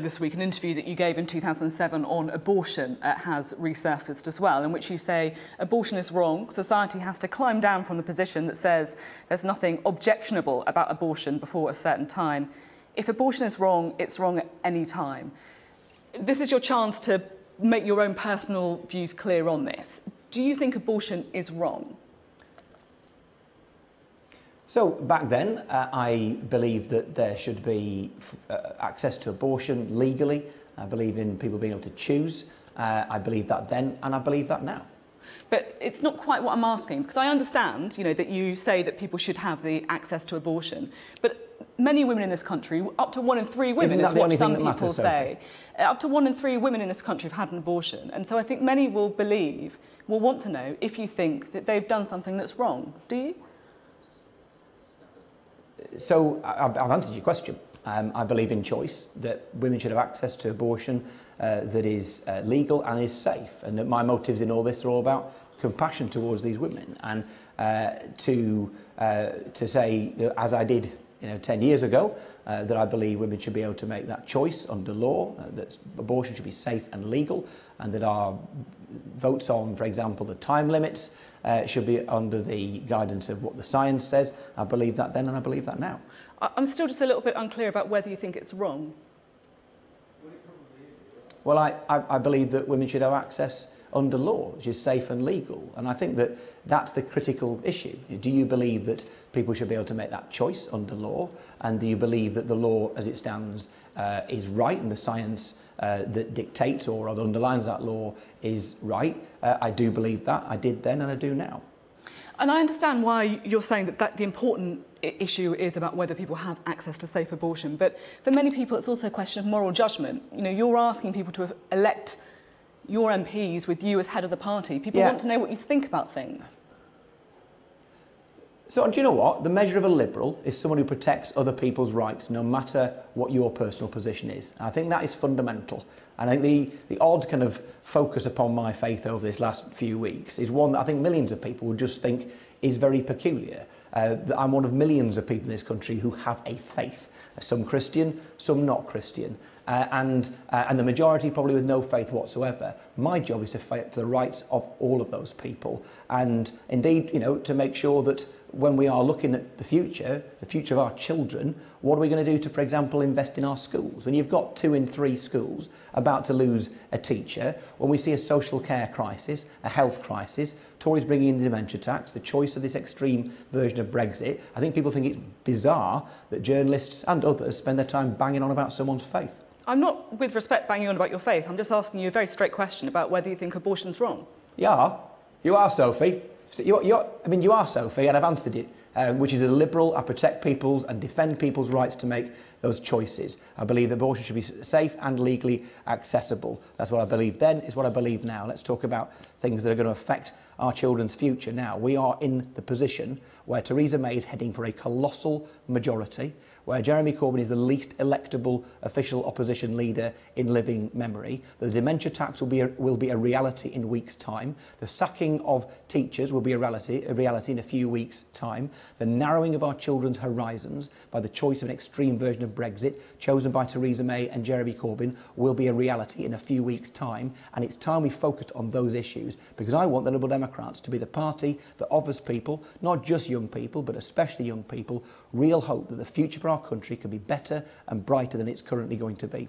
This week, an interview that you gave in 2007 on abortion has resurfaced as well, in which you say abortion is wrong. Society has to climb down from the position that says there's nothing objectionable about abortion before a certain time. If abortion is wrong, it's wrong at any time. This is your chance to make your own personal views clear on this. Do you think abortion is wrong? So back then, I believed that there should be access to abortion legally. I believe in people being able to choose. I believed that then, and I believe that now. But it's not quite what I'm asking, because I understand, that you say that people should have the access to abortion. But many women in this country, up to 1 in 3 women, is what some people say. Up to 1 in 3 women in this country have had an abortion. And so I think many will want to know if you think that they've done something that's wrong. Do you? So I've answered your question. I believe in choice, that women should have access to abortion that is legal and is safe, and that my motives in all this are all about compassion towards these women, and to say, as I did 10 years ago, that I believe women should be able to make that choice under law, that abortion should be safe and legal, and that our votes on, for example, the time limits should be under the guidance of what the science says. I believe that then, and I believe that now. I'm still just a little bit unclear about whether you think it's wrong. Well, I believe that women should have access under law, which is safe and legal. And I think that that's the critical issue. Do you believe that people should be able to make that choice under law? And do you believe that the law as it stands is right, and the science that dictates or underlines that law is right? I do believe that. I did then and I do now. And I understand why you're saying that the important issue is about whether people have access to safe abortion. But for many people, it's also a question of moral judgment. You're asking people to elect your MPs with you as head of the party. People want to know what you think about things. So, do you know what? The measure of a liberal is someone who protects other people's rights, no matter what your personal position is. And I think that is fundamental. And I think the odd kind of focus upon my faith over this last few weeks is one that I think millions of people would just think is very peculiar. That I'm one of millions of people in this country who have a faith. Some Christian, some not Christian. And the majority probably with no faith whatsoever. My job is to fight for the rights of all of those people, and indeed, to make sure that when we are looking at the future of our children, what are we going to do to, for example, invest in our schools? When you've got 2 in 3 schools about to lose a teacher, when we see a social care crisis, a health crisis, Tories bringing in the dementia tax, the choice of this extreme version of Brexit, I think people think it's bizarre that journalists and others spend their time banging on about someone's faith. I'm not, with respect, banging on about your faith. I'm just asking you a very straight question about whether you think abortion's wrong. Yeah, you are, Sophie. You are, Sophie, and I've answered it, which is a liberal. I protect people's and defend people's rights to make those choices. I believe abortion should be safe and legally accessible. That's what I believed then, is what I believe now. Let's talk about things that are going to affect our children's future now. We are in the position where Theresa May is heading for a colossal majority, where Jeremy Corbyn is the least electable official opposition leader in living memory. The dementia tax will be a reality in weeks' time. The sacking of teachers will be a reality in a few weeks' time. The narrowing of our children's horizons by the choice of an extreme version of Brexit, chosen by Theresa May and Jeremy Corbyn, will be a reality in a few weeks' time. And it's time we focused on those issues, because I want the Liberal Democrats to be the party that offers people, not just young people, but especially young people, real hope that the future for our country can be better and brighter than it's currently going to be.